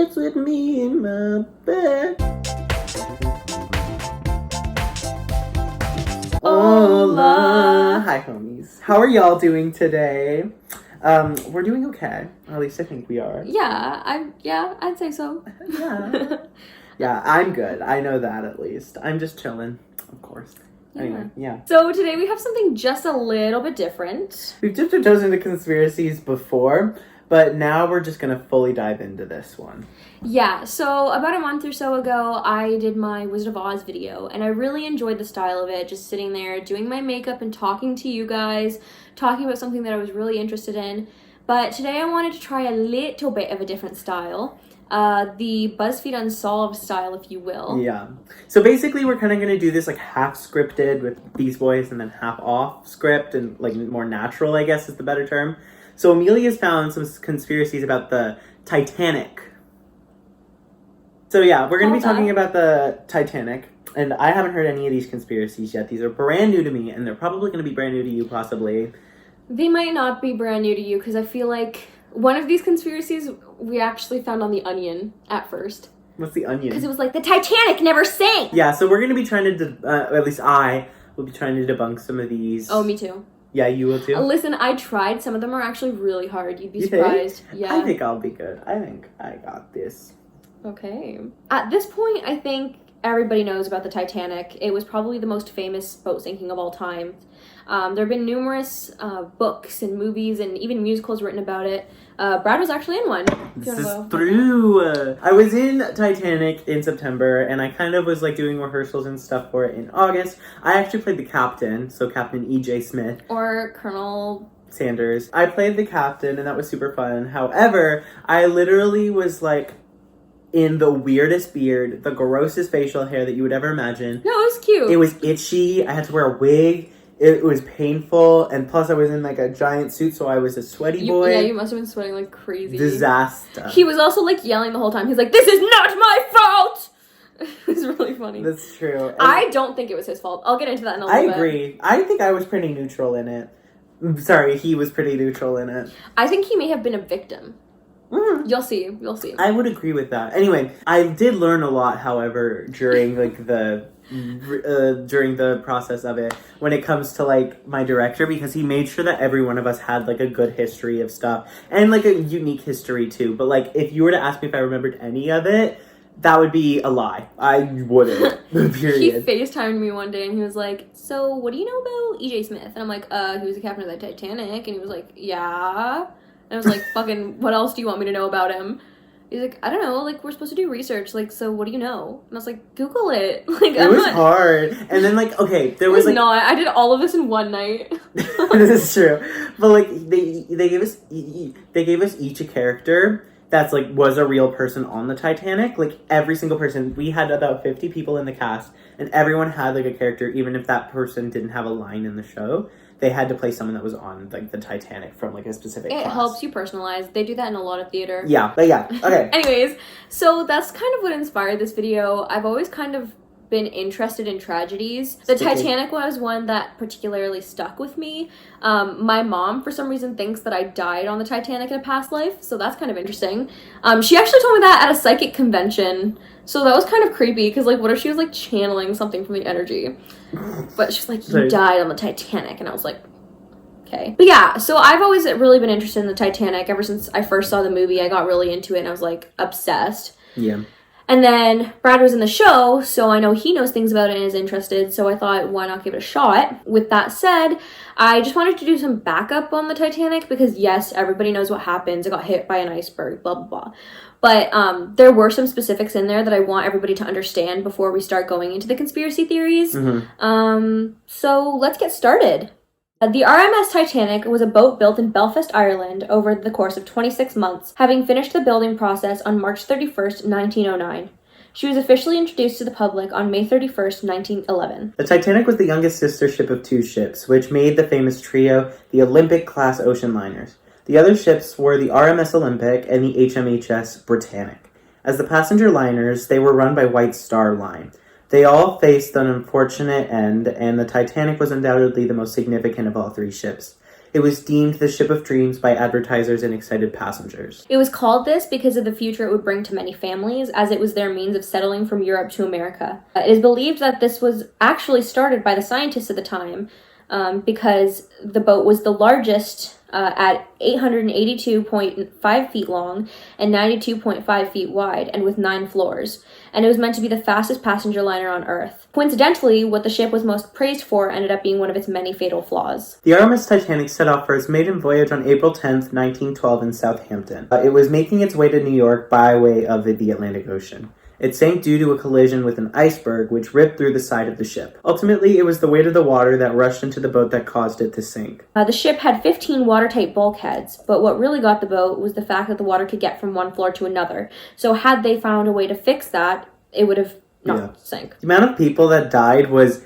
nights with me in my bed. Hola! Hi, homies. How are y'all doing today? We're doing okay. Or at least I think we are. Yeah, I'd say so. Yeah. Yeah, I'm good. I know that at least. I'm just chilling, of course. Yeah. Anyway, yeah. So today we have something just a little bit different. We've dipped our toes into conspiracies before, but now we're just gonna fully dive into this one. Yeah, so about a month or so ago, I did my Wizard of Oz video, and I really enjoyed the style of it, just sitting there, doing my makeup and talking to you guys, talking about something that I was really interested in. But today I wanted to try a little bit of a different style. The BuzzFeed Unsolved style, if you will. Yeah. So basically we're kind of going to do this like half scripted with Beast Boys and then half off script and like more natural, I guess is the better term. So Amelia's found some conspiracies about the Titanic. So yeah, we're going to be talking about the Titanic. And I haven't heard any of these conspiracies yet. These are brand new to me and they're probably going to be brand new to you possibly. They might not be brand new to you because I feel like one of these conspiracies we actually found on The Onion at first. What's The Onion? Because it was like, the Titanic never sank! Yeah, so we're going to be trying to, at least I will be trying to debunk some of these. Oh, me too. Yeah, you will too? Listen, I tried. Some of them are actually really hard. You'd be surprised. Yeah. I think I'll be good. I think I got this. Okay. At this point, I think everybody knows about the Titanic. It was probably the most famous boat sinking of all time. There have been numerous books and movies and even musicals written about it. Brad was actually in one. This is true. I was in Titanic in September, and I kind of was like doing rehearsals and stuff for it in August. I actually played the captain, so Captain E.J. Smith. Or Colonel Sanders. I played the captain, and that was super fun. However, I literally was like in the weirdest beard, the grossest facial hair that you would ever imagine. No, it was cute. It was itchy. I had to wear a wig. It was painful, and plus I was in like a giant suit, so I was a sweaty boy. Yeah, you must have been sweating like crazy. Disaster. He was also like yelling the whole time. He's like, "This is not my fault!" It was really funny. That's true. And I don't think it was his fault. I'll get into that in a little bit. I agree. I think I was pretty neutral in it. Sorry, he was pretty neutral in it. I think he may have been a victim. Mm. You'll see. You'll see. I would agree with that. Anyway, I did learn a lot, however, during like during the process of it when it comes to like my director, because he made sure that every one of us had like a good history of stuff and like a unique history too. But like if you were to ask me if I remembered any of it, that would be a lie. I wouldn't. Period. He FaceTimed me one day and he was like, "So what do you know about E.J. Smith?" And I'm like, he was the captain of the Titanic. And he was like, "Yeah." And I was like, "Fucking, what else do you want me to know about him?" He's like, "I don't know, like, we're supposed to do research, like, so what do you know?" And I was like, "Google it." Like, it was hard. And then, like, okay, there was, like... not. I did all of this in one night. This is true. But, like, they gave us each a character that's, like, was a real person on the Titanic. Like, every single person. We had about 50 people in the cast, and everyone had, like, a character, even if that person didn't have a line in the show. They had to play someone that was on, like, the Titanic from, like, a specific class. It helps you personalize. They do that in a lot of theater. Yeah, but yeah, okay. Anyways, so that's kind of what inspired this video. I've always kind of been interested in tragedies. The Titanic was one that particularly stuck with me. My mom, for some reason, thinks that I died on the Titanic in a past life, so that's kind of interesting. She actually told me that at a psychic convention, so that was kind of creepy, because, like, what if she was, like, channeling something from the energy? But she's like, "You died on the Titanic," and I was like, okay. But yeah, so I've always really been interested in the Titanic. Ever since I first saw the movie, I got really into it, and I was, like, obsessed. Yeah. And then Brad was in the show, so I know he knows things about it and is interested, so I thought, why not give it a shot? With that said, I just wanted to do some backup on the Titanic, because yes, everybody knows what happens. It got hit by an iceberg, blah, blah, blah. But there were some specifics in there that I want everybody to understand before we start going into the conspiracy theories. Mm-hmm. So let's get started. The RMS Titanic was a boat built in Belfast, Ireland over the course of 26 months, having finished the building process on March 31st, 1909. She was officially introduced to the public on May 31st, 1911. The Titanic was the youngest sister ship of two ships, which made the famous trio the Olympic-class ocean liners. The other ships were the RMS Olympic and the HMHS Britannic. As the passenger liners, they were run by White Star Line. They all faced an unfortunate end, and the Titanic was undoubtedly the most significant of all three ships. It was deemed the ship of dreams by advertisers and excited passengers. It was called this because of the future it would bring to many families, as it was their means of settling from Europe to America. It is believed that this was actually started by the scientists at the time, because the boat was the largest at 882.5 feet long and 92.5 feet wide, and with 9 floors. And it was meant to be the fastest passenger liner on Earth. Coincidentally, what the ship was most praised for ended up being one of its many fatal flaws. The RMS Titanic set off for its maiden voyage on April 10th, 1912 in Southampton. It was making its way to New York by way of the Atlantic Ocean. It sank due to a collision with an iceberg which ripped through the side of the ship. Ultimately, it was the weight of the water that rushed into the boat that caused it to sink. The ship had 15 watertight bulkheads, but what really got the boat was the fact that the water could get from one floor to another. So had they found a way to fix that, it would have not sank. The amount of people that died was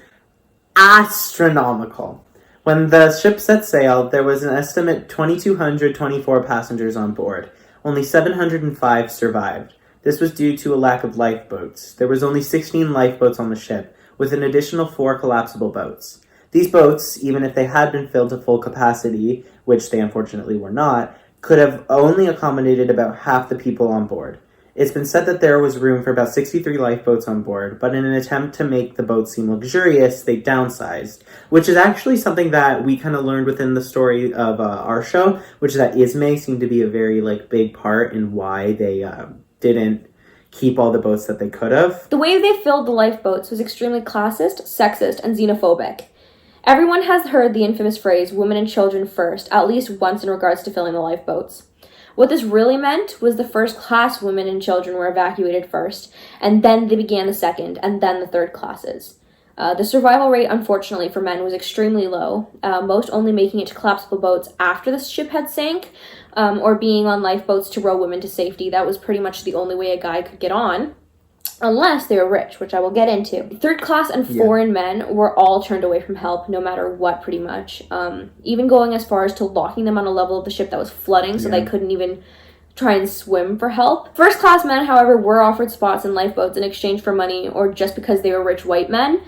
astronomical. When the ship set sail, there was an estimate 2,224 passengers on board. Only 705 survived. This was due to a lack of lifeboats. There was only 16 lifeboats on the ship, with an additional 4 collapsible boats. These boats, even if they had been filled to full capacity, which they unfortunately were not, could have only accommodated about half the people on board. It's been said that there was room for about 63 lifeboats on board, but in an attempt to make the boat seem luxurious, they downsized, which is actually something that we kind of learned within the story of our show, which is that Ismay seemed to be a very big part in why they didn't keep all the boats that they could have. The way they filled the lifeboats was extremely classist, sexist, and xenophobic. Everyone has heard the infamous phrase, women and children first, at least once in regards to filling the lifeboats. What this really meant was the first class women and children were evacuated first, and then they began the second, and then the third classes. The survival rate, unfortunately, for men was extremely low, most only making it to collapsible boats after the ship had sank, or being on lifeboats to row women to safety. That was pretty much the only way a guy could get on, unless they were rich, which I will get into. Third class and foreign men were all turned away from help, no matter what, pretty much. Even going as far as to locking them on a level of the ship that was flooding, so they couldn't even try and swim for help. First class men, however, were offered spots in lifeboats in exchange for money, or just because they were rich white men.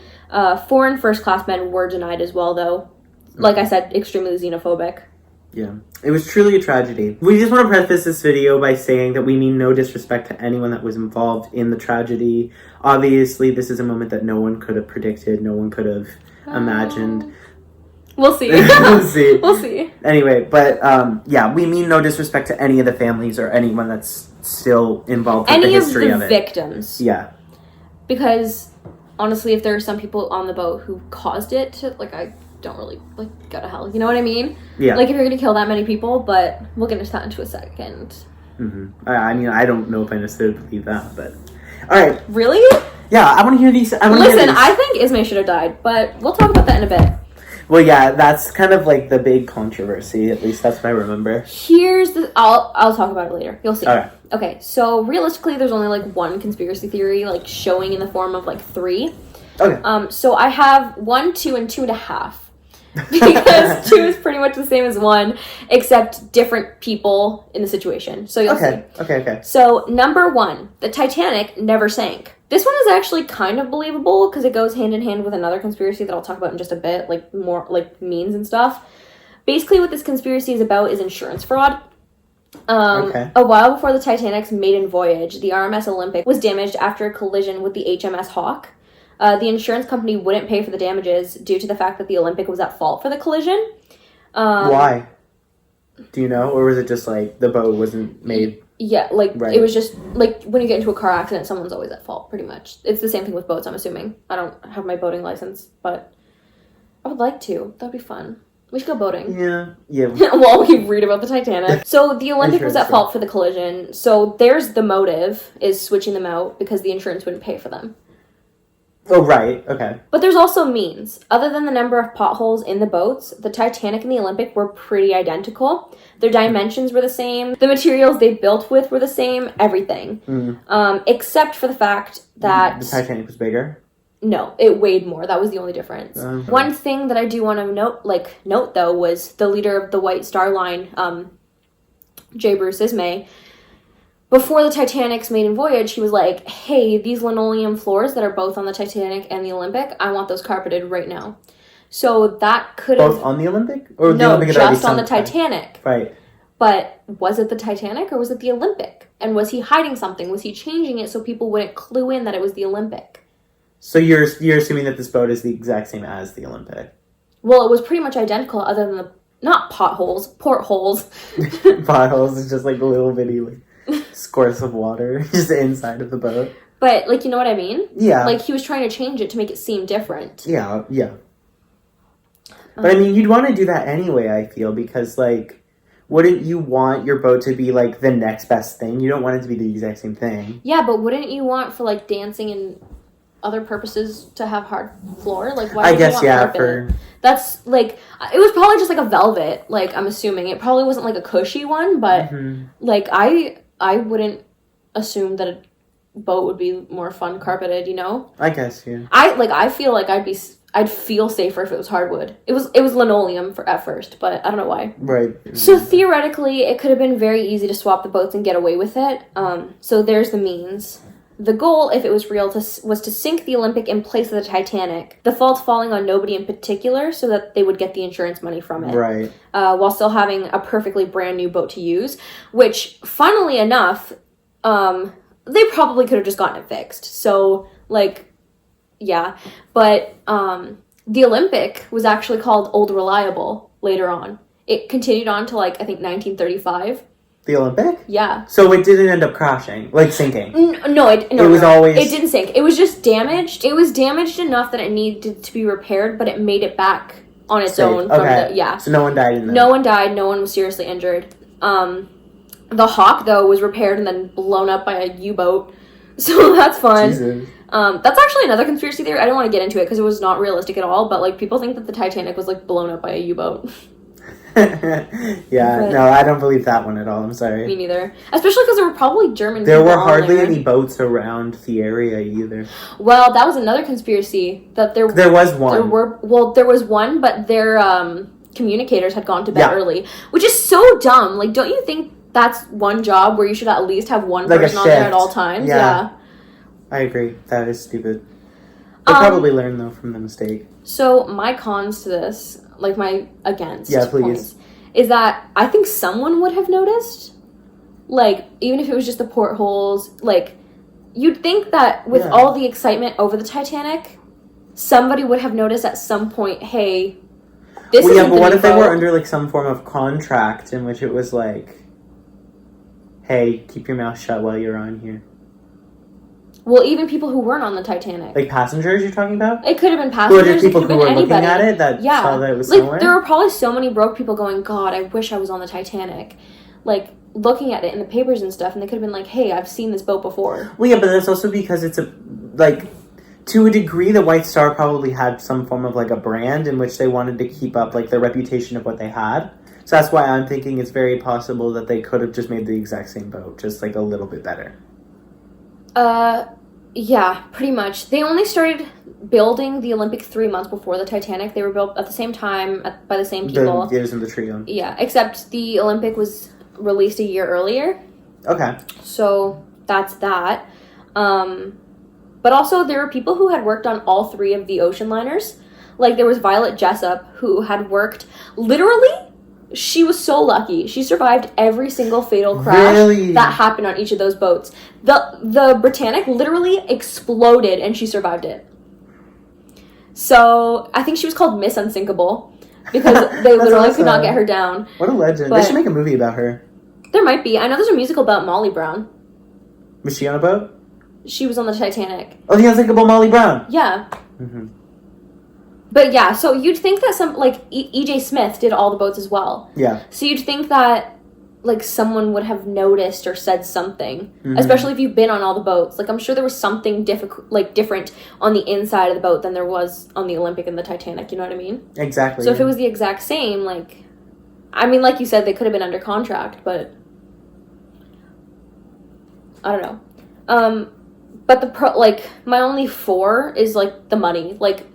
Foreign first class men were denied as well, though. Like I said, extremely xenophobic. Yeah, it was truly a tragedy. We just want to preface this video by saying that we mean no disrespect to anyone that was involved in the tragedy. Obviously, this is a moment that no one could have predicted, no one could have imagined. We'll see. We'll see. We'll see. Anyway, but we mean no disrespect to any of the families or anyone that's still involved with the history of it. Any of the victims. Yeah. Because, honestly, if there are some people on the boat who caused it, I don't really, go to hell. You know what I mean? Yeah. If you're going to kill that many people, but we'll get into that into a second. Mm-hmm. I don't know if I necessarily believe that, but... Alright. Really? Yeah, I want to hear these. Listen, I think Ismay should have died, but we'll talk about that in a bit. Well, yeah, that's kind of the big controversy. At least that's what I remember. I'll talk about it later. You'll see. Alright. Okay, so realistically, there's only one conspiracy theory, showing in the form of 3. Okay. So I have 1, 2, and 2.5. Because 2 is pretty much the same as 1, except different people in the situation. So you'll see. Okay. So, number 1, the Titanic never sank. This one is actually kind of believable because it goes hand in hand with another conspiracy that I'll talk about in just a bit, more means and stuff. Basically, what this conspiracy is about is insurance fraud. A while before the Titanic's maiden voyage, the RMS Olympic was damaged after a collision with the HMS Hawk. The insurance company wouldn't pay for the damages due to the fact that the Olympic was at fault for the collision. Why? Do you know? Or was it just the boat wasn't made? Yeah, right. It was just, when you get into a car accident, someone's always at fault, pretty much. It's the same thing with boats, I'm assuming. I don't have my boating license, but I would like to. That'd be fun. We should go boating. Yeah. While we read about the Titanic. So the Olympic was at fault for the collision. So there's the motive, is switching them out because the insurance wouldn't pay for them. Oh, right. Okay. But there's also means. Other than the number of potholes in the boats, the Titanic and the Olympic were pretty identical. Their dimensions were the same. The materials they built with were the same. Everything. Except for the fact that... The Titanic was bigger? No, it weighed more. That was the only difference. One thing that I do want to note, though, was the leader of the White Star Line, J. Bruce Ismay. Before the Titanic's maiden voyage, he was like, hey, these linoleum floors that are both on the Titanic and the Olympic, I want those carpeted right now. So that could have... Both on the Olympic? Or the No, Olympic had already just on the sunk? Titanic. Right. But was it the Titanic or was it the Olympic? And was he hiding something? Was he changing it so people wouldn't clue in that it was the Olympic? So you're assuming that this boat is the exact same as the Olympic? Well, it was pretty much identical other than the... Not potholes, portholes. Potholes is just like little bitty like, squirts of water just inside of the boat. But, like, you know what I mean? Yeah. Like, he was trying to change it to make it seem different. Yeah. But, I mean, you'd want to do that anyway, I feel, because, like, wouldn't you want your boat to be, like, the next best thing? You don't want it to be the exact same thing. Yeah, but wouldn't you want for, like, dancing and other purposes to have hard floor? Like, why I would guess, you want for... That's, like, it was probably just, like, a velvet, like, I'm assuming. It probably wasn't, like, a cushy one, but, like, I wouldn't assume that a boat would be more fun carpeted, you know? I guess, yeah. I feel like I'd feel safer if it was hardwood. It was linoleum at first, but I don't know why. Right. So theoretically, it could have been very easy to swap the boats and get away with it. So there's the means. The goal, if it was real, was to sink the Olympic in place of the Titanic. The fault falling on nobody in particular, so that they would get the insurance money from it. Right. While still having a perfectly brand new boat to use, which, funnily enough, they probably could have just gotten it fixed. So, like, yeah. But the Olympic was actually called Old Reliable later on. It continued on to, like, I think 1935. The Olympic? Yeah. So it didn't end up crashing, like sinking? No, it always... It didn't sink. It was just damaged. It was damaged enough that it needed to be repaired, but it made it back on its own. Okay. So no one died in that? No one died. No one was seriously injured. The Hawk, though, was repaired and then blown up by a U-boat. So that's fun. Jesus. That's actually another conspiracy theory. I don't want to get into it because it was not realistic at all, but, like, people think that the Titanic was, like, blown up by a U-boat. Yeah, no, I don't believe that one at all. I'm sorry. Me neither. Especially because there were probably German There people were hardly on there. any boats around the area either. Well, that was another conspiracy that there was one. There was one, but their communicators had gone to bed early, which is so dumb. Like, don't you think that's one job where you should at least have one person on there at all times? Yeah. I agree. That is stupid. They probably learned, though, from the mistake. So, my cons to this, like my against points, is that I think someone would have noticed. Like, even if it was just the portholes, like, you'd think that with all the excitement over the Titanic, somebody would have noticed at some point, hey, this is but what if they were under, like, some form of contract in which it was like, hey, keep your mouth shut while you're on here? Well, even people who weren't on the Titanic. Like passengers you're talking about? It could have been passengers. Or just people who were anybody. looking at it that saw that it was somewhere? Like, there were probably so many broke people going, God, I wish I was on the Titanic. Like, looking at it in the papers and stuff, and they could have been like, hey, I've seen this boat before. Well, yeah, but that's also because it's to a degree, the White Star probably had some form of, like, a brand in which they wanted to keep up, like, the reputation of what they had. So that's why I'm thinking it's very possible that they could have just made the exact same boat, just, like, a little bit better. Yeah, pretty much. They only started building the Olympic 3 months before the Titanic. They were built at the same time by the same people. The years in the trio. Yeah, except the Olympic was released a year earlier. Okay. So that's that. But also there were people who had worked on all three of the ocean liners. Like, there was Violet Jessup, who had worked literally... She was so lucky. She survived every single fatal crash that happened on each of those boats. The Britannic literally exploded and she survived it. So I think she was called Miss Unsinkable because they literally could not get her down. What a legend. They should make a movie about her. There might be. I know there's a musical about Molly Brown. Was she on a boat? She was on the Titanic. Oh, the Unsinkable Molly Brown. Yeah. Mm-hmm. But yeah, so you'd think that some, like, E.J. Smith did all the boats as well. Yeah. So you'd think that, like, someone would have noticed or said something, especially if you've been on all the boats. Like, I'm sure there was something different on the inside of the boat than there was on the Olympic and the Titanic, you know what I mean? Exactly. So if it was the exact same, like, I mean, like you said, they could have been under contract, but I don't know. But my only for is, like, the money. Like,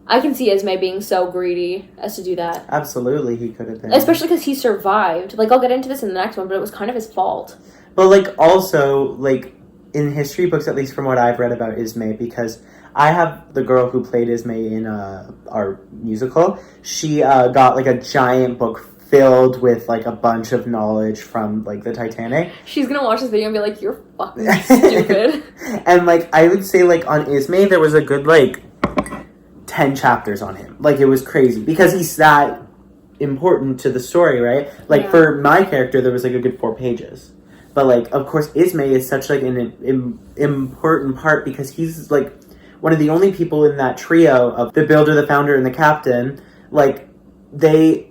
I can see Esme being so greedy as to do that. Absolutely, he could have been. Especially because he survived. Like, I'll get into this in the next one, but it was kind of his fault. But, like, also, like, in history books, at least from what I've read about Ismay, because I have the girl who played Ismay in our musical. She got like a giant book filled with like a bunch of knowledge from like the Titanic. She's gonna watch this video and be like, "You're fucking stupid." And like I would say, like on Ismay, there was a good like 10 chapters on him. Like it was crazy because he's that important to the story, right? Like for my character, there was like a good 4 pages. But like, of course, Ismay is such like an important part because he's like one of the only people in that trio of the builder, the founder, and the captain. Like they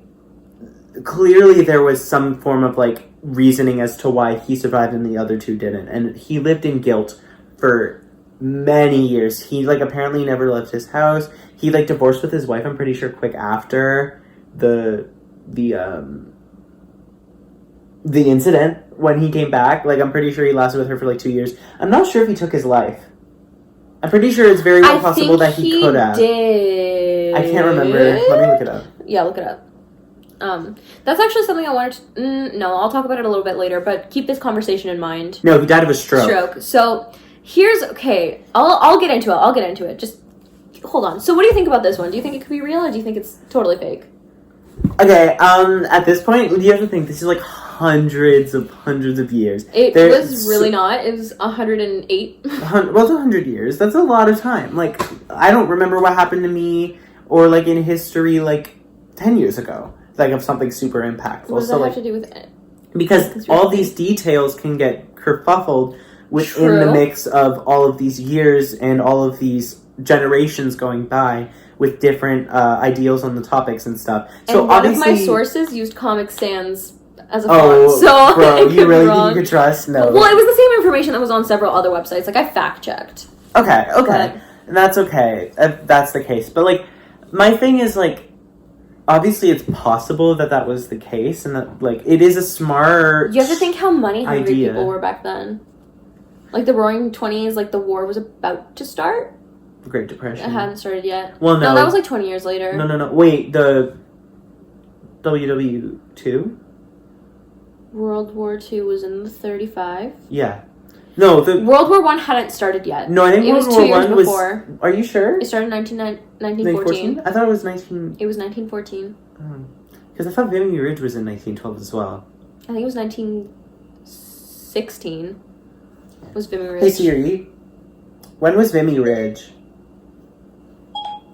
clearly there was some form of like reasoning as to why he survived and the other 2 didn't, and he lived in guilt for many years. He like apparently never left his house. He like divorced with his wife, I'm pretty sure, quick after the incident when he came back. Like I'm pretty sure he lasted with her for like 2 years. I'm not sure if he took his life. I'm pretty sure it's very well possible that he could have. Did. I can't remember. Let me look it up. Yeah, look it up. That's actually something I wanted to... no, I'll talk about it a little bit later, but keep this conversation in mind. No, he died of a stroke. So, here's... Okay, I'll get into it. Just hold on. So, what do you think about this one? Do you think it could be real, or do you think it's totally fake? Okay, at this point, you have to think, this is like hundreds of years. It was really not. It was 108. Well, it's 100 years. That's a lot of time. Like, I don't remember what happened to me, or like in history, like 10 years ago. Like of something super impactful. What does that have to do with it? Because all these details can get kerfuffled within the mix of all of these years and all of these generations going by with different ideals on the topics and stuff. And so one of my sources used Comic Sans as a font. So bro, you really think you could trust? No. Well, it was the same information that was on several other websites. Like I fact checked. Okay. That's okay. That's the case. But like, my thing is like, obviously it's possible that was the case, and that like it is a smart. You have to think how money-hungry people were back then. Like the Roaring 20s, like the war was about to start. The Great Depression. It hadn't started yet. Well, no, that was like 20 years later. No. Wait, the WW2? World War II was in the 35. Yeah. No, the World War I hadn't started yet. No, I think World War I was 2 years before. Are you sure? It started in 1914. I thought it was 19. It was 1914. Because I thought Vimy Ridge was in 1912 as well. I think it was 1916. Was Vimy Ridge? Hey Siri, when was Vimy Ridge?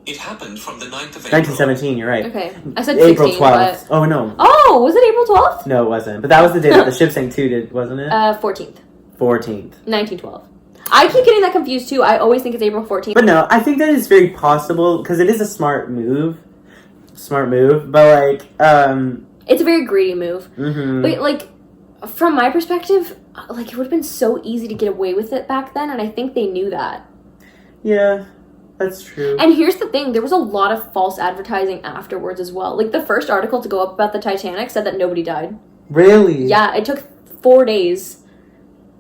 It happened from the 9th of April. 1917, you're right. Okay. I said April 16, 12th. but... Oh, no. Oh, was it April 12th? No, it wasn't. But that was the day that the ship sank too, wasn't it? 14th. 14th. 1912. I keep getting that confused too. I always think it's April 14th. But no, I think that is very possible because it is a smart move. But like, it's a very greedy move. Mm-hmm. But like, from my perspective, like it would have been so easy to get away with it back then, and I think they knew that. Yeah, that's true. And here's the thing: there was a lot of false advertising afterwards as well. Like the first article to go up about the Titanic said that nobody died. Really? Yeah, it took 4 days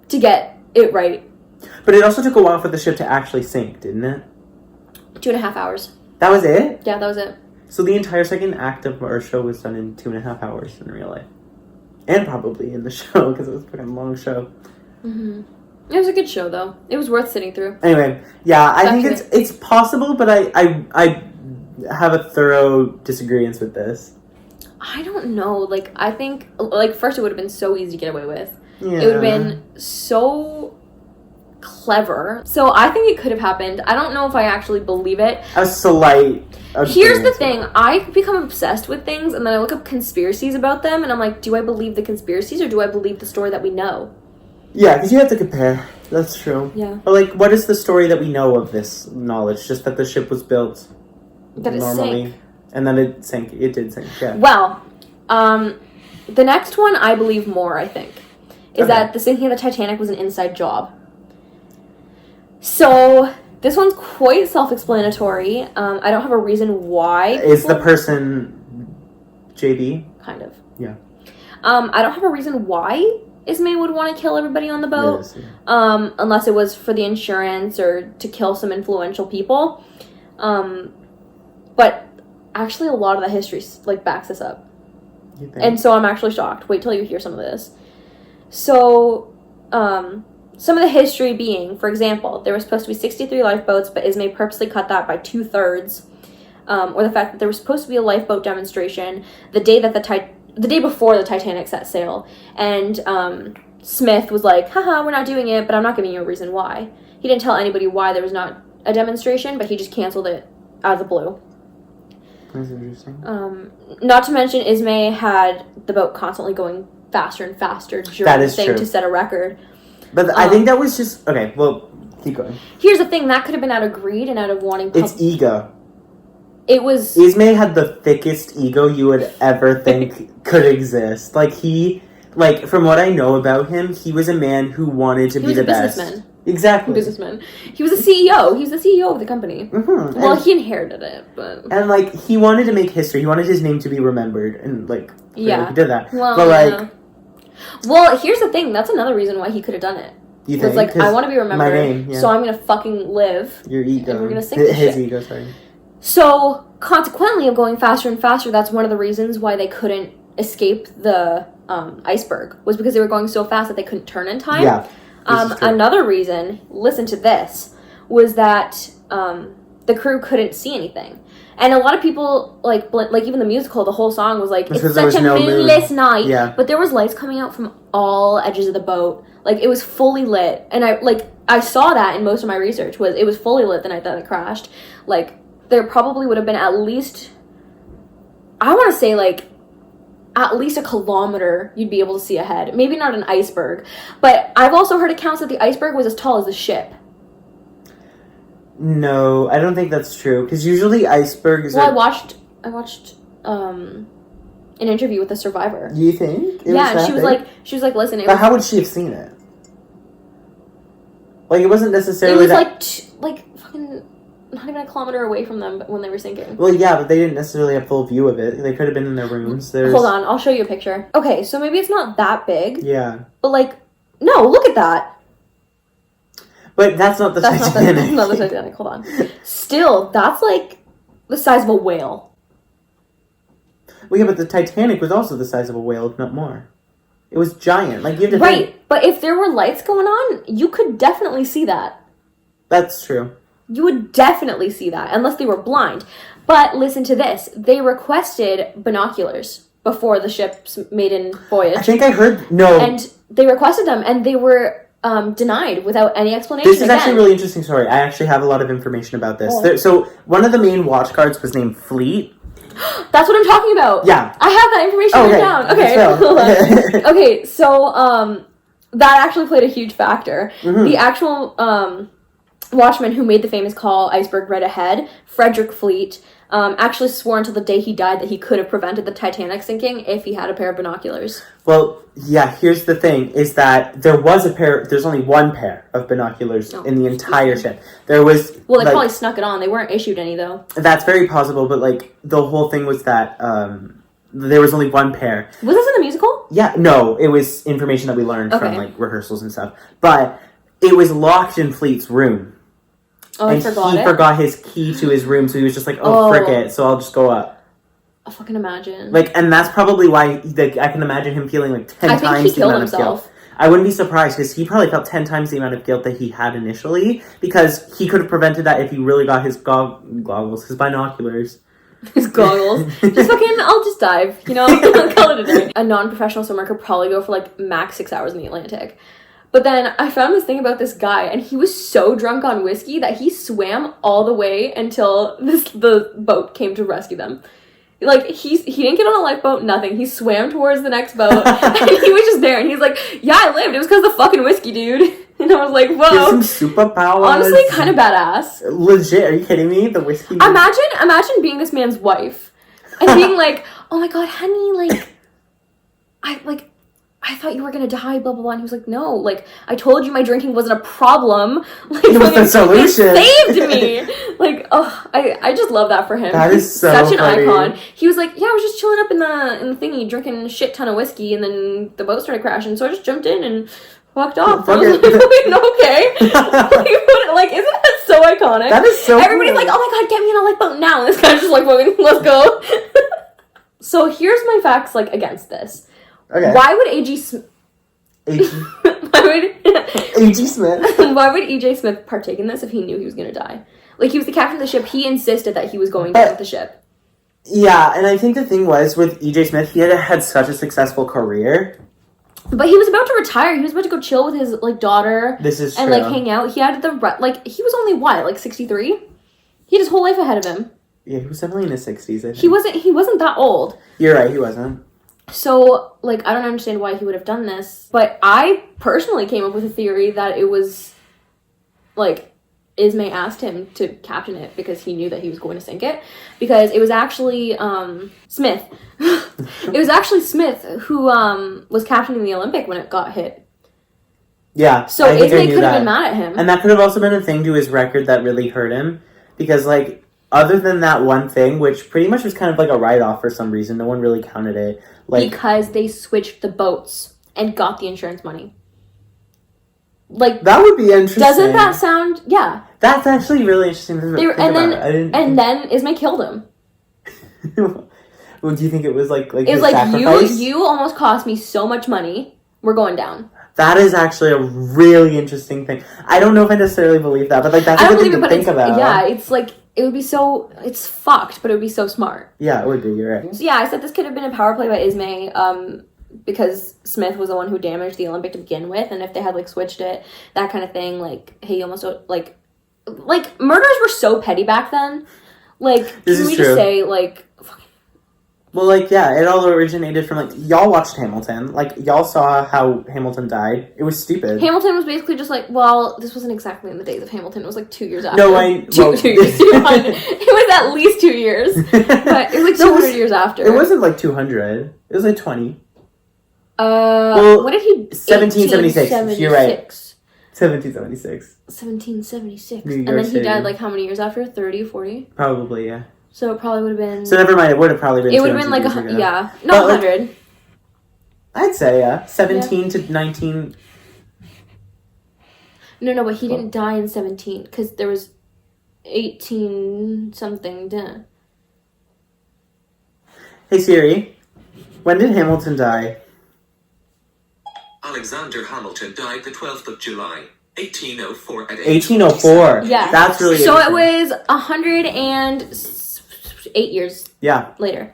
to get it right. But it also took a while for the ship to actually sink, didn't it? 2.5 hours. That was it? Yeah, that was it. So the entire second act of our show was done in 2.5 hours in real life. And probably in the show, because it was a fucking long show. Mm-hmm. It was a good show, though. It was worth sitting through. Anyway, yeah, I think it's possible, but I have a thorough disagreement with this. I don't know. Like, I think, like, first it would have been so easy to get away with. Yeah. It would have been so clever. So I think it could have happened. I don't know if I actually believe it. A slight. Here's the thing. I become obsessed with things, and then I look up conspiracies about them, and I'm like, do I believe the conspiracies, or do I believe the story that we know? Yeah, because you have to compare. That's true. Yeah. But, like, what is the story that we know of this knowledge? Just that the ship was built that normally. Sank. And then it sank. It did sink, yeah. Well, the next one I believe more, I think, is that the sinking of the Titanic was an inside job. So, this one's quite self-explanatory. I don't have a reason why. Is the person JB? Kind of. Yeah. I don't have a reason why Ismay would want to kill everybody on the boat. Yes, yeah. Unless it was for the insurance or to kill some influential people. But actually a lot of the history, like, backs this up. And so I'm actually shocked. Wait till you hear some of this. So some of the history being, for example, there were supposed to be 63 lifeboats, but Ismay purposely cut that by 2/3. Or the fact that there was supposed to be a lifeboat demonstration the day before the Titanic set sail, and Smith was like, haha, we're not doing it, but I'm not giving you a reason why. He didn't tell anybody why there was not a demonstration, but he just canceled it out of the blue. That's interesting. Not to mention, Ismay had the boat constantly going faster and faster during the thing to set a record. But I think that was just... Okay, well, keep going. Here's the thing, that could have been out of greed and out of wanting... It's ego. It was... Ismay had the thickest ego you would ever think could exist. Like, from what I know about him, he was a man who wanted to be the best. He was a businessman. Exactly. Businessman. He was a CEO. He was the CEO of the company. Mm-hmm. Well, he inherited it, but... And, like, he wanted to make history. He wanted his name to be remembered. And, like, yeah. He did that. Well, but, like... Yeah. Well, here's the thing. That's another reason why he could have done it. You think? It's like, I want to be remembered, my name, so I'm going to fucking live. Your ego. And we're going to sink his ego, sorry. So, consequently of going faster and faster, that's one of the reasons why they couldn't escape the iceberg, was because they were going so fast that they couldn't turn in time. Yeah. Another reason, listen to this, was that the crew couldn't see anything. And a lot of people, like even the musical, the whole song was like, it's such a moonless night. Yeah. But there was lights coming out from all edges of the boat. Like, it was fully lit. And I saw that in most of my research, was it was fully lit the night that it crashed. Like, there probably would have been at least, I want to say, like, at least a kilometer you'd be able to see ahead. Maybe not an iceberg. But I've also heard accounts that the iceberg was as tall as the ship. No, I don't think that's true. Because usually icebergs I watched an interview with a survivor. You think? She was like, listen. But how would she have seen it? Like, it wasn't necessarily. It was like fucking not even a kilometer away from them when they were sinking. Well, yeah, but they didn't necessarily have full view of it. They could have been in their rooms. Hold on, I'll show you a picture. Okay, so maybe it's not that big. Yeah. But like, no, look at that. But that's not the Titanic. That's not the Titanic. Hold on. Still, that's like the size of a whale. Well, yeah, but the Titanic was also the size of a whale, if not more. It was giant. Like, you have to think. But if there were lights going on, you could definitely see that. That's true. You would definitely see that, unless they were blind. But listen to this. They requested binoculars before the ship's maiden voyage. I think I heard... No. And they requested them, and they were denied without any explanation. This is actually a really interesting story. I actually have a lot of information about this. Oh. So, one of the main watch guards was named Fleet. That's what I'm talking about. Yeah. I have that information written down. Okay. Okay, so that actually played a huge factor. Mm-hmm. The actual watchman who made the famous call, Iceberg Right Ahead, Frederick Fleet, actually swore until the day he died that he could have prevented the Titanic sinking if he had a pair of binoculars. Well, yeah, here's the thing, is that there's only one pair of binoculars in the entire ship. There was... Well, they probably snuck it on. They weren't issued any, though. That's very possible, but, like, the whole thing was that there was only one pair. Was this in the musical? Yeah, no, it was information that we learned from, like, rehearsals and stuff. But it was locked in Fleet's room. Oh, and he forgot his key to his room, so he was just like, frick it, so I'll just go up. I fucking imagine. Like, and that's probably why I can imagine him feeling like 10 times the amount of guilt. I wouldn't be surprised, because he probably felt 10 times the amount of guilt that he had initially, because he could have prevented that if he really got his goggles, his binoculars. His goggles. I'll just dive, call it a day. A non-professional swimmer could probably go for like max 6 hours in the Atlantic. But then I found this thing about this guy, and he was so drunk on whiskey that he swam all the way until the boat came to rescue them. Like, he didn't get on a lifeboat, nothing. He swam towards the next boat, and he was just there, and he's like, yeah, I lived. It was because of the fucking whiskey, dude. And I was like, whoa. Some superpowers. Honestly, kind of badass. Legit, are you kidding me? The whiskey. Imagine being this man's wife, and being like, oh my god, honey, I thought you were gonna die, blah, blah, blah. And he was like, no, like, I told you my drinking wasn't a problem. Like, it was the solution. It saved me. Like, oh, I just love that for him. That is so such an funny. Icon. He was like, yeah, I was just chilling up in the thingy, drinking a shit ton of whiskey, and then the boat started crashing, so I just jumped in and fucked off. I was like, okay. Like, isn't that so iconic? That is so Everybody's cool. like, oh my god, get me on a lifeboat now. And this guy's just like, fucking, let's go. So here's my facts, like, against this. Okay. Why would A.G. A.G. Why would A.G. Smith. Why would EJ Smith partake in this if he knew he was gonna die? Like, he was the captain of the ship. He insisted that he was going down with the ship. Yeah, and I think the thing was with EJ Smith, he had such a successful career. But he was about to retire. He was about to go chill with his, like, daughter. This is true. And, like, hang out. He had like, he was only, what, like, 63? He had his whole life ahead of him. Yeah, he was definitely in his 60s, I think. He wasn't that old. You're right, he wasn't. So, like, I don't understand why he would have done this. But I personally came up with a theory that it was, like, Ismay asked him to captain it because he knew that he was going to sink it. Because it was actually Smith. It was actually Smith who was captaining the Olympic when it got hit. Yeah. So Ismay could have been mad at him. And that could have also been a thing to his record that really hurt him. Because, like, other than that one thing, which pretty much was kind of like a write-off for some reason, no one really counted it. Like, because they switched the boats and got the insurance money. Like, that would be interesting. Doesn't that sound... Yeah. That's actually really interesting to think about. And then Ismay killed him. Well, do you think it was like it was like, sacrifice? you almost cost me so much money. We're going down. That is actually a really interesting thing. I don't know if I necessarily believe that, but like that's a good thing to think about. Yeah, it's like it would be so it's fucked, but it would be so smart. Yeah, it would be. You're right. So yeah, I said this could have been a power play by Ismay, because Smith was the one who damaged the Olympic to begin with, and if they had like switched it, that kind of thing, like hey, you almost like murders were so petty back then. Like, can we just say like. Well, like, yeah, it all originated from, like, y'all watched Hamilton. Like, y'all saw how Hamilton died. It was stupid. Hamilton was basically just like, well, this wasn't exactly in the days of Hamilton. It was like 2 years after. No, Two years. It was at least 2 years. But it was like 200 years after. It wasn't like 200. It was like 20. What did he... 1776. You're right. 1776. 1776. New York and then City. He died like how many years after? 30, 40? Probably, yeah. So it probably would have been... So never mind, it would have probably been... It would have been like, yeah. Not 100. Like, I'd say, yeah. 17 to 19... No, but he didn't die in 17, because there was 18 something, didn't. Hey Siri, when did Hamilton die? Alexander Hamilton died the 12th of July, 1804 at 1804. Yeah. That's really So it was 108 years later.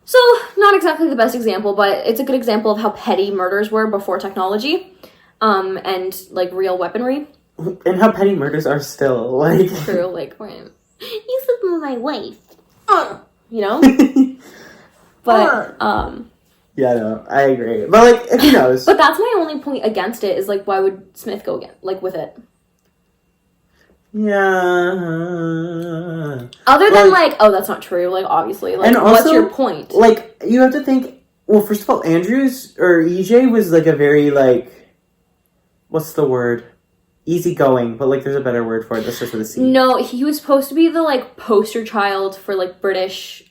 So, not exactly the best example, but it's a good example of how petty murders were before technology, and, like, real weaponry. And how petty murders are still, like... True, like, you slept with my wife. You know? But, Yeah, no, I agree. But, like, who knows? But that's my only point against it, is, like, why would Smith go again, like, with it? Yeah. Other than, like, oh, that's not true, like, obviously. Like, and also, what's your point? Like, you have to think, well, first of all, Andrews, or EJ was, like, a very, like, what's the word? Easygoing, but, like, there's a better word for it. That's just with a C. No, he was supposed to be the, like, poster child for, like, British,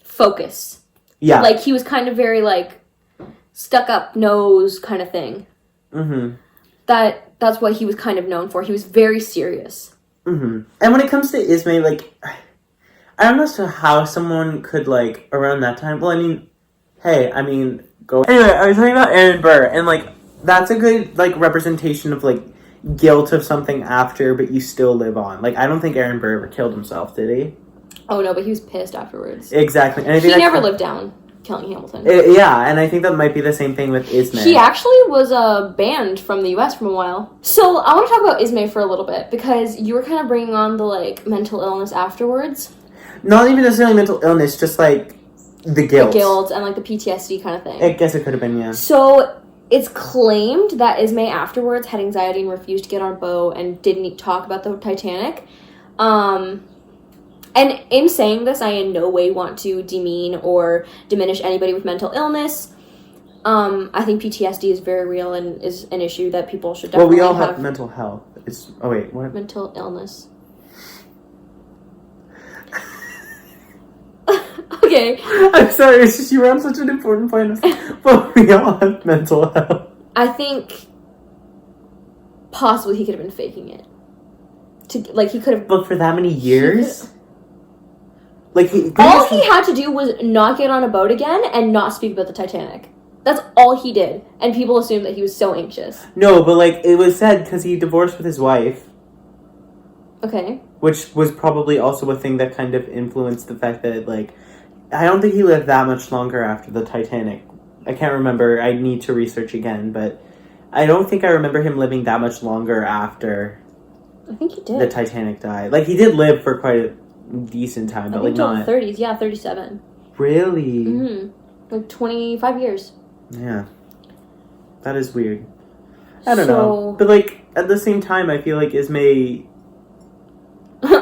focus. Yeah. Like, he was kind of very, like, stuck-up nose kind of thing. Mm-hmm. That's what he was kind of known for. He was very serious. Mm-hmm. And when it comes to Ismay, like, I don't know how someone could, like, around that time, well, I mean, go. Anyway, I was talking about Aaron Burr, and, like, that's a good, like, representation of, like, guilt of something after, but you still live on. Like, I don't think Aaron Burr ever killed himself, did he? Oh, no, but he was pissed afterwards. Exactly. And I think he never lived down killing Hamilton. Yeah, and I think that might be the same thing with Ismay. He actually was banned from the US for a while. So, I want to talk about Ismay for a little bit, because you were kind of bringing on the, like, mental illness afterwards. Not even necessarily mental illness, just, like, the guilt. The guilt and, like, the PTSD kind of thing. I guess it could have been, yeah. So, it's claimed that Ismay afterwards had anxiety and refused to get on a boat and didn't talk about the Titanic. And in saying this, I in no way want to demean or diminish anybody with mental illness. I think PTSD is very real and is an issue that people should definitely have. Well, we all have mental health. What? Mental illness. Okay. I'm sorry, it's just you were on such an important point. But we all have mental health. I think possibly he could have been faking it. He could have... But for that many years? Like all he had to do was not get on a boat again and not speak about the Titanic. That's all he did, and people assumed that he was so anxious. No, but like it was said because he divorced with his wife. Okay. Which was probably also a thing that kind of influenced the fact that, like, I don't think he lived that much longer after the Titanic. I can't remember. I need to research again, but I don't think I remember him living that much longer after I think he did. the Titanic died. Like, he did live for quite a decent time, but, like, not... 30s, yeah, 37. Really? Mm-hmm. Like, 25 years. Yeah. That is weird. I don't know. But, like, at the same time, I feel like Ismay...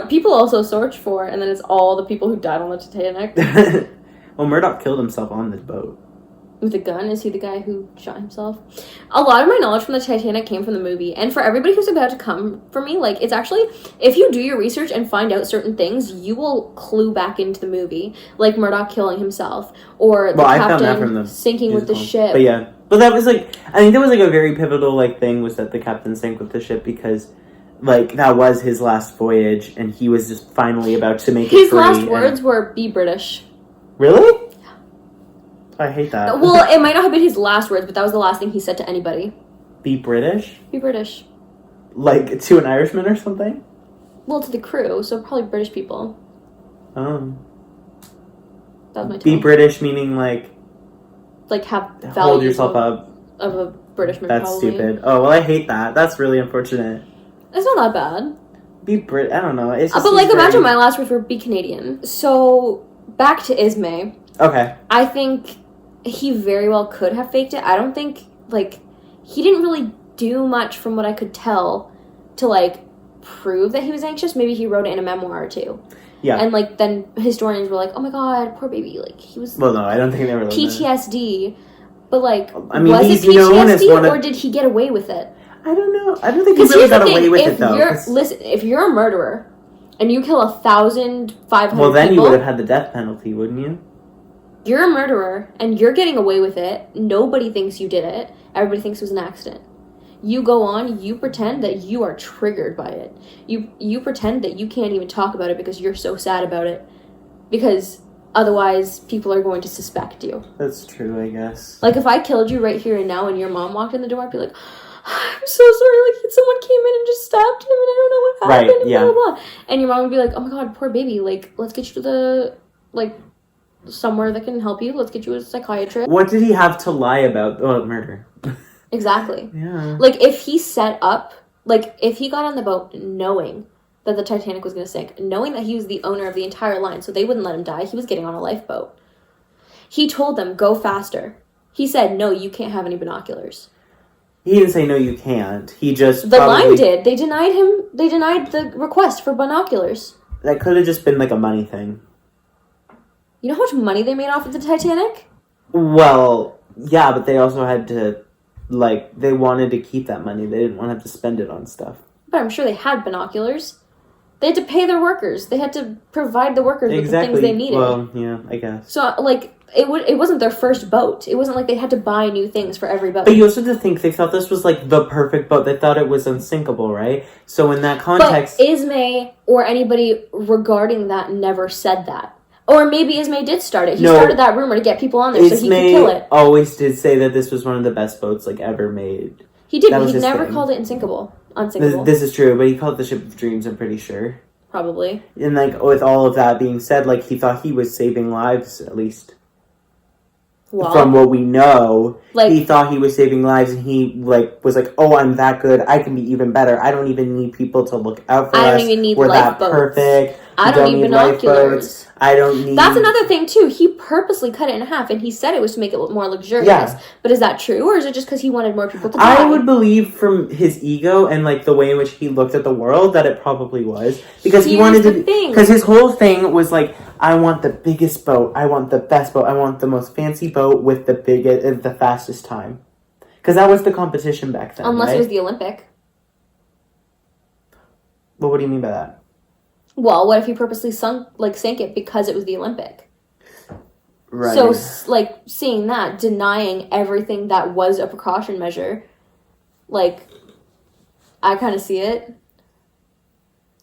People also search for it, and then it's all the people who died on the Titanic. Well, Murdoch killed himself on this boat. With a gun? Is he the guy who shot himself? A lot of my knowledge from the Titanic came from the movie. And for everybody who's about to come for me, like, it's actually... If you do your research and find out certain things, you will clue back into the movie. Like Murdoch killing himself. Or the captain sinking with the ship. But yeah. But that was, like... I think that was, like, a very pivotal, like, thing was that the captain sank with the ship because... Like, that was his last voyage, and he was just finally about to make it free. His last words were, be British. Really? I hate that. Well, it might not have been his last words, but that was the last thing he said to anybody. Be British? Be British. Like, to an Irishman or something? Well, to the crew, so probably British people. Oh. That was my Be British meaning, like... Like, have values hold yourself up. Of a British man, That's probably. stupid. Oh, well, I hate that. That's really unfortunate. It's not that bad. Be Brit. I don't know. It's just but like, imagine my last words were be Canadian. So back to Ismay. Okay. I think he very well could have faked it. I don't think like he didn't really do much from what I could tell to like prove that he was anxious. Maybe he wrote it in a memoir or two. Yeah. And like then historians were like, oh my god, poor baby. Like he was. Well, no, I don't think they were. PTSD. But like, I mean, was he's it known as PTSD or did he get away with it? I don't know. I don't think he really got away with it, though. Listen, if you're a murderer and you kill 1,500 well, then people, you would have had the death penalty, wouldn't you? You're a murderer and you're getting away with it. Nobody thinks you did it. Everybody thinks it was an accident. You go on, you pretend that you are triggered by it. You pretend that you can't even talk about it because you're so sad about it. Because otherwise, people are going to suspect you. That's true, I guess. Like, if I killed you right here and now and your mom walked in the door, I'd be like, I'm so sorry, like, someone came in and just stabbed him and I don't know what happened, right, and yeah. blah, blah, blah. And your mom would be like, oh my god, poor baby, like, let's get you to the, like, somewhere that can help you. Let's get you a psychiatrist. What did he have to lie about? Oh, murder. Exactly. Yeah. Like, if he set up, like, if he got on the boat knowing that the Titanic was going to sink, knowing that he was the owner of the entire line, so they wouldn't let him die, he was getting on a lifeboat. He told them, go faster. He said, no, you can't have any binoculars. He didn't say, no, you can't. He just The line did. They denied him. They denied the request for binoculars. That could have just been, like, a money thing. You know how much money they made off of the Titanic? Well, yeah, but they also had to, like, they wanted to keep that money. They didn't want to have to spend it on stuff. But I'm sure they had binoculars. They had to pay their workers. They had to provide the workers with the things they needed. Well, yeah, I guess. So, like, it wasn't their first boat. It wasn't like they had to buy new things for every boat. But you also have to think they thought this was, like, the perfect boat. They thought it was unsinkable, right? So in that context... But Ismay or anybody regarding that never said that. Or maybe Ismay did start it. He started that rumor to get people on there so he could kill it. Always did say that this was one of the best boats, like, ever made. He did, but he never called it unsinkable. This is true, but he called it the Ship of Dreams, I'm pretty sure. Probably. And, like, with all of that being said, like, he thought he was saving lives, at least. Well, from what we know, like, he thought he was saving lives, and he, like, was like, oh, I'm that good, I can be even better, I don't even need people to look out for us. I don't even need We're lifeboats. That perfect. I don't need binoculars. I don't need... That's another thing, too. He purposely cut it in half, and he said it was to make it look more luxurious. Yeah. But is that true, or is it just because he wanted more people to die? I would believe from his ego and, like, the way in which he looked at the world that it probably was. Because he wanted to... Because his whole thing was, like, I want the biggest boat. I want the best boat. I want the most fancy boat with the biggest, the fastest time. Because that was the competition back then, Unless it was the Olympic. Well, what do you mean by that? Well, what if he purposely sank it because it was the Olympic? Right. So, like, seeing that, denying everything that was a precaution measure, like, I kind of see it.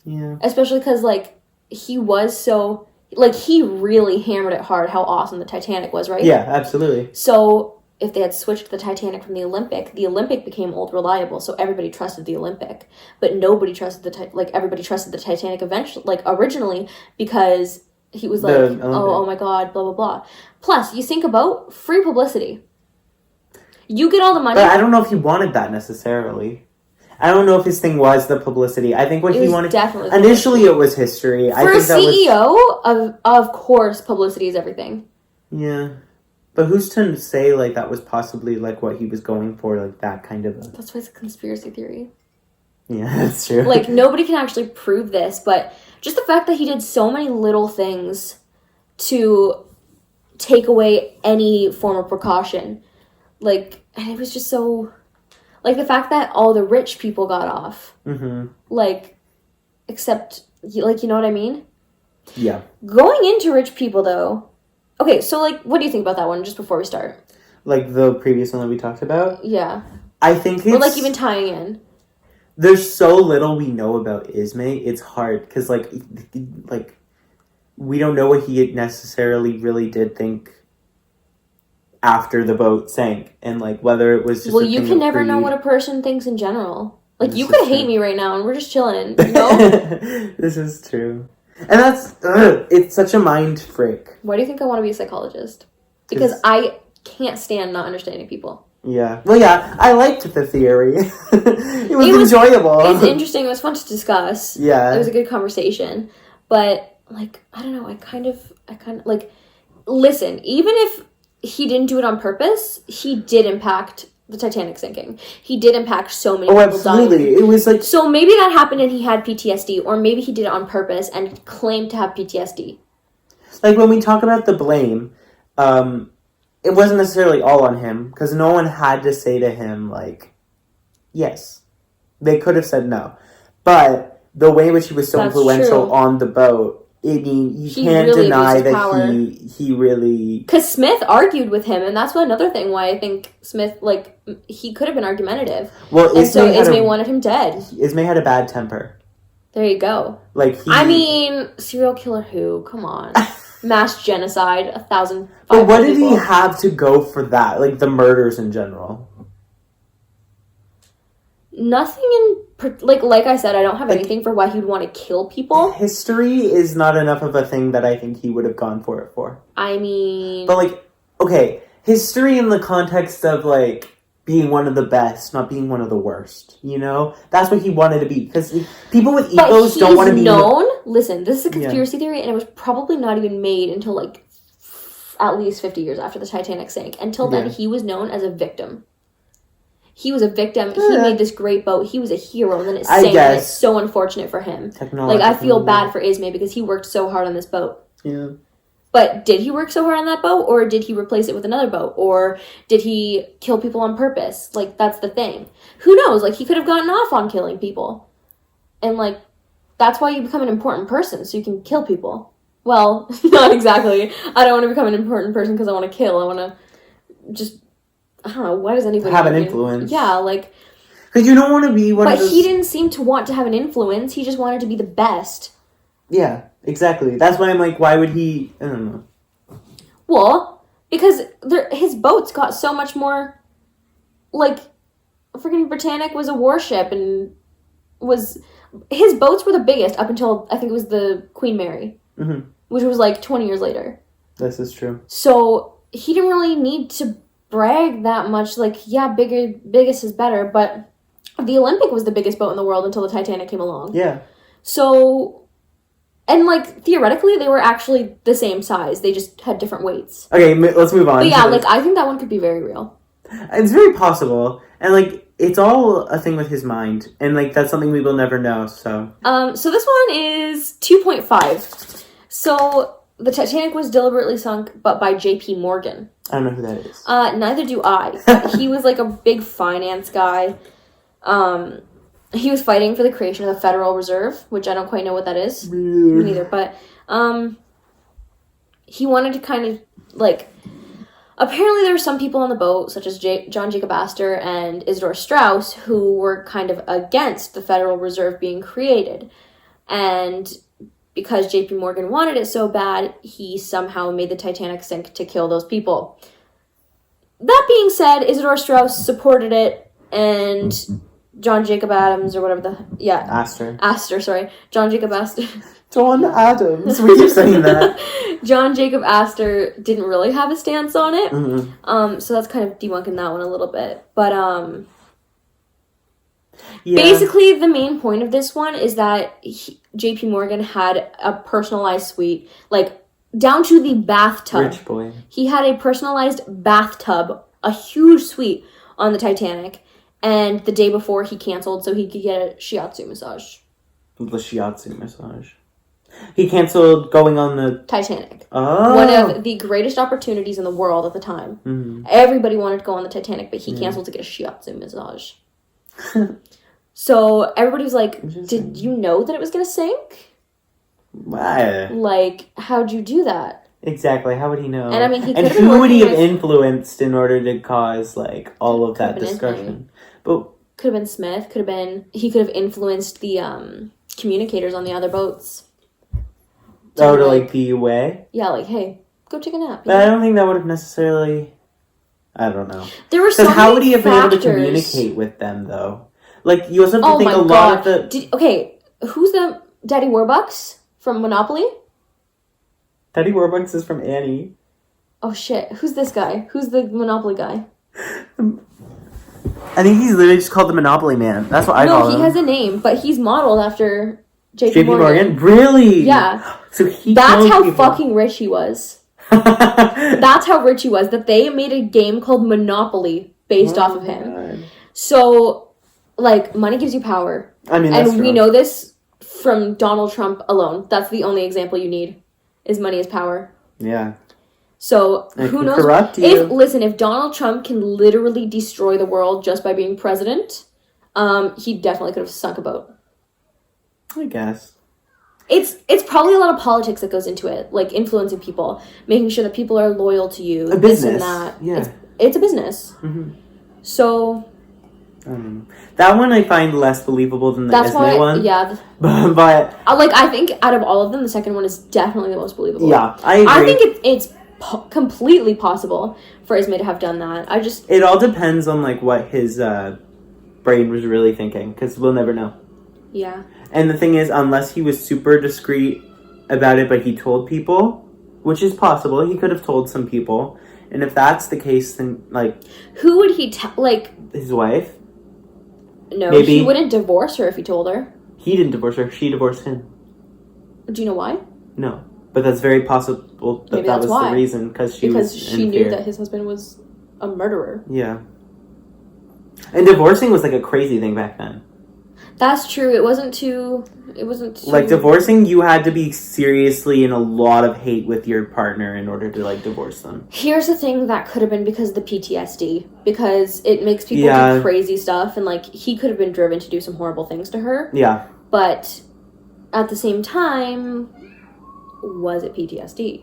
Yeah. Especially because, like, he was so like, he really hammered it hard how awesome the Titanic was, right? Yeah, absolutely. So if they had switched the Titanic from the Olympic became old reliable, so everybody trusted the Olympic, but nobody trusted everybody trusted the Titanic eventually, like, originally, because he was like, oh my god, blah blah blah. Plus, you sink a boat, free publicity. You get all the money. But I don't know if he wanted that necessarily. I don't know if his thing was the publicity. I think what he wanted... Definitely initially, it was history. For a CEO, of course, publicity is everything. Yeah. But who's to say, like, that was possibly, like, what he was going for, like, that kind of... That's why it's a conspiracy theory. Yeah, that's true. Like, nobody can actually prove this, but just the fact that he did so many little things to take away any form of precaution. Like, and it was just so... Like, the fact that all the rich people got off. Mm-hmm. Like, except, like, you know what I mean? Yeah. Going into rich people, though... Okay, so, like, what do you think about that one, just before we start? Like, the previous one that we talked about? Yeah. I think it's... Or, like, even tying in. There's so little we know about Ismay, it's hard, because, like, we don't know what he necessarily really did think after the boat sank, and, like, whether it was just well, you can never know what a person thinks in general. Like, This you is could hate true. me right now, and we're just chilling, you know? This is true. And that's... it's such a mind freak. Why do you think I want to be a psychologist? Because I can't stand not understanding people. Yeah. Well, yeah, I liked the theory. It was enjoyable. It was interesting. It was fun to discuss. Yeah. It was a good conversation. But, like, I don't know. I kind of, like, listen, even if he didn't do it on purpose, he did impact the Titanic sinking. He did impact so many people absolutely. dying. It was like... So maybe that happened and he had PTSD, or maybe he did it on purpose and claimed to have PTSD. Like, when we talk about the blame, it wasn't necessarily all on him, because no one had to say to him, like, yes. They could have said no. But the way in which he was so influential on the boat, I mean, you can't deny that he really... Because Smith argued with him, and that's another thing why I think Smith, like, he could have been argumentative. Well, and so Ismay wanted him dead. Ismay had a bad temper. There you go. Like, I mean, serial killer who? Come on. Mass genocide, 1,000. But what did he have to go for that? Like, the murders in general? Nothing in... Like I said, I don't have anything for why he'd want to kill people. History is not enough of a thing that I think he would have gone for it for. I mean... But, like, okay, history in the context of, like, being one of the best, not being one of the worst, you know? That's what he wanted to be. Because people with egos don't want to be... Listen, this is a conspiracy theory, and it was probably not even made until, like, at least 50 years after the Titanic sank. Until then, he was known as a victim. He was a victim. He made this great boat. He was a hero, and then it sank, and it's so unfortunate for him. Like, I feel bad for Ismay because he worked so hard on this boat. Yeah. But did he work so hard on that boat, or did he replace it with another boat? Or did he kill people on purpose? Like, that's the thing. Who knows? Like, he could have gotten off on killing people. And, like, that's why you become an important person, so you can kill people. Well, not exactly. I don't want to become an important person because I want to kill. I want to just... I don't know, why does anybody have an influence? Yeah, like... Because you don't want to be one of those... But he didn't seem to want to have an influence. He just wanted to be the best. Yeah, exactly. That's why I'm like, why would he... I don't know. Well, because his boats got so much more... Like, freaking Britannic was a warship and was... His boats were the biggest up until, I think it was the Queen Mary. Mm-hmm. Which was like 20 years later. This is true. So, he didn't really need to brag that much. Like, yeah, biggest is better, but the Olympic was the biggest boat in the world until the Titanic came along. Yeah. So, and like, theoretically, they were actually the same size. They just had different weights. Okay, let's move on. But yeah, like, I think that one could be very real. It's very possible. And, like, it's all a thing with his mind. And, like, that's something we will never know, so... So this one is 2.5. So, the Titanic was deliberately sunk, but by J.P. Morgan. I don't know who that is. Neither do I. He was, like, a big finance guy. He was fighting for the creation of the Federal Reserve, which I don't quite know what that is. Me neither. But, he wanted to kind of, like... Apparently there were some people on the boat, such as John Jacob Astor and Isidore Straus, who were kind of against the Federal Reserve being created. And because JP Morgan wanted it so bad, he somehow made the Titanic sink to kill those people. That being said, Isidore Strauss supported it, and John Jacob Adams, or whatever Astor, sorry. John Jacob Astor. John Adams. We keep saying that. John Jacob Astor didn't really have a stance on it. Mm-hmm. So that's kind of debunking that one a little bit. But, basically, the main point of this one is that JP Morgan had a personalized suite, like, down to the bathtub. Rich boy. He had a personalized bathtub, a huge suite on the Titanic, and the day before he canceled so he could get a shiatsu massage. The shiatsu massage. He canceled going on the Titanic. Oh. One of the greatest opportunities in the world at the time. Mm-hmm. Everybody wanted to go on the Titanic, but he canceled to get a shiatsu massage. So everybody was like, did you know that it was going to sink? Why? Like, how'd you do that? Exactly. How would he know? And I mean, and who would he have influenced in order to cause like all of that discussion? But could have been Smith. He could have influenced the communicators on the other boats. To like be away. Yeah, like, hey, go take a nap. But I don't think that would have necessarily. I don't know. There were so many how would he have been able to factors. Communicate with them though? Like you also have to think a lot of the. Who's the Daddy Warbucks from Monopoly? Daddy Warbucks is from Annie. Oh shit! Who's this guy? Who's the Monopoly guy? I think he's literally just called the Monopoly Man. That's what I call him. No, he has a name, but he's modeled after JP Morgan. Really? Yeah. So That's how fucking rich he was. That's how rich he was. That they made a game called Monopoly based off of him. God. So, like, money gives you power. I mean, that's true. We know this from Donald Trump alone. That's the only example you need. Is money is power. Yeah. So who knows? Corrupt you. If Donald Trump can literally destroy the world just by being president, he definitely could have sunk a boat. I guess. It's probably a lot of politics that goes into it, like influencing people, making sure that people are loyal to you. A business. This and that. Yeah. It's a business. Mm-hmm. So. That one I find less believable than the Esme one. Yeah. But I think out of all of them, the second one is definitely the most believable. Yeah, I agree. I think it's completely possible for Esme to have done that. It all depends on like what his brain was really thinking, because we'll never know. Yeah. And the thing is, unless he was super discreet about it, but he told people, which is possible, he could have told some people. And if that's the case, then like, who would he tell? Like his wife. No, Maybe. He wouldn't divorce her if he told her. He didn't divorce her. She divorced him. Do you know why? No. But that's very possible that was the reason. Because she knew that his husband was a murderer. Yeah. And divorcing was like a crazy thing back then. That's true. It wasn't too... Like, divorcing, you had to be seriously in a lot of hate with your partner in order to, like, divorce them. Here's the thing that could have been because of the PTSD. Because it makes people do crazy stuff. And, like, he could have been driven to do some horrible things to her. Yeah. But at the same time, was it PTSD?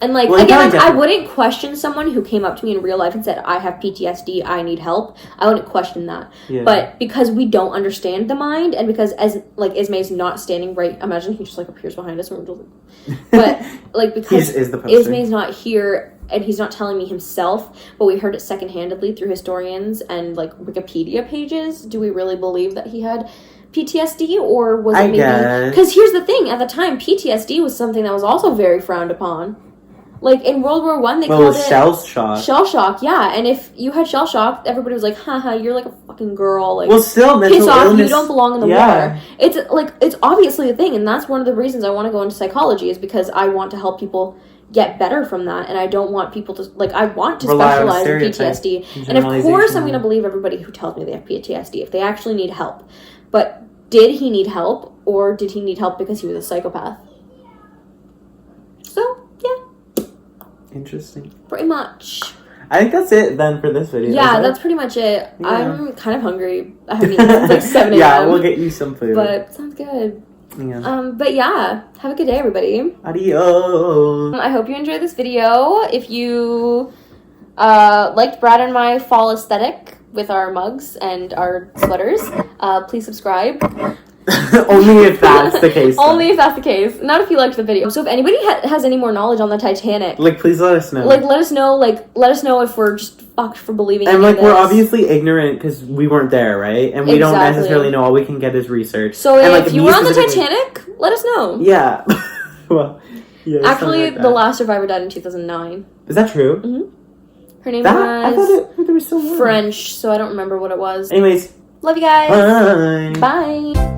And, like, again, I wouldn't question someone who came up to me in real life and said, I have PTSD, I need help. I wouldn't question that. Yeah. But because we don't understand the mind, and because, Ismay's not standing right, imagine he just, like, appears behind us. And we're just like, but, like, because Ismay's not here, and he's not telling me himself, but we heard it second-handedly through historians and, like, Wikipedia pages. Do we really believe that he had PTSD, or was it maybe... Because here's the thing, at the time, PTSD was something that was also very frowned upon. Like, in World War I, they called it... shell shock. Shell shock, yeah. And if you had shell shock, everybody was like, haha, you're like a fucking girl. Like, well, still, mental piss off, illness... you don't belong in the war. It's, like, it's obviously a thing, and that's one of the reasons I want to go into psychology, is because I want to help people get better from that, and I don't want people to... Like, I want to specialize in PTSD. And of course I'm going to believe everybody who tells me they have PTSD, if they actually need help. But did he need help, or did he need help because he was a psychopath? So, yeah. Interesting. Pretty much. I think that's it then for this video. Yeah, that's pretty much it. Yeah. I'm kind of hungry. I haven't eaten since like 7 a.m. Yeah, we'll get you some food. But sounds good. Yeah. But yeah, have a good day, everybody. Adios. I hope you enjoyed this video. If you liked Brad and my fall aesthetic with our mugs and our sweaters, please subscribe. Only if that's the case. Only if that's the case. Not if you liked the video. So if anybody has any more knowledge on the Titanic, like, please let us know. like, let us know. Like, let us know if we're just fucked for believing. And any like, of we're this. obviously ignorant because we weren't there, right? And we don't necessarily know. All we can get is research. So and, if you were on the Titanic, let us know. Yeah. Well, yeah. Actually, like the last survivor died in 2009. Is that true? Mm-hmm. Her name I was thought there was still more. French, so I don't remember what it was. Anyways. Love you guys. Bye. Bye.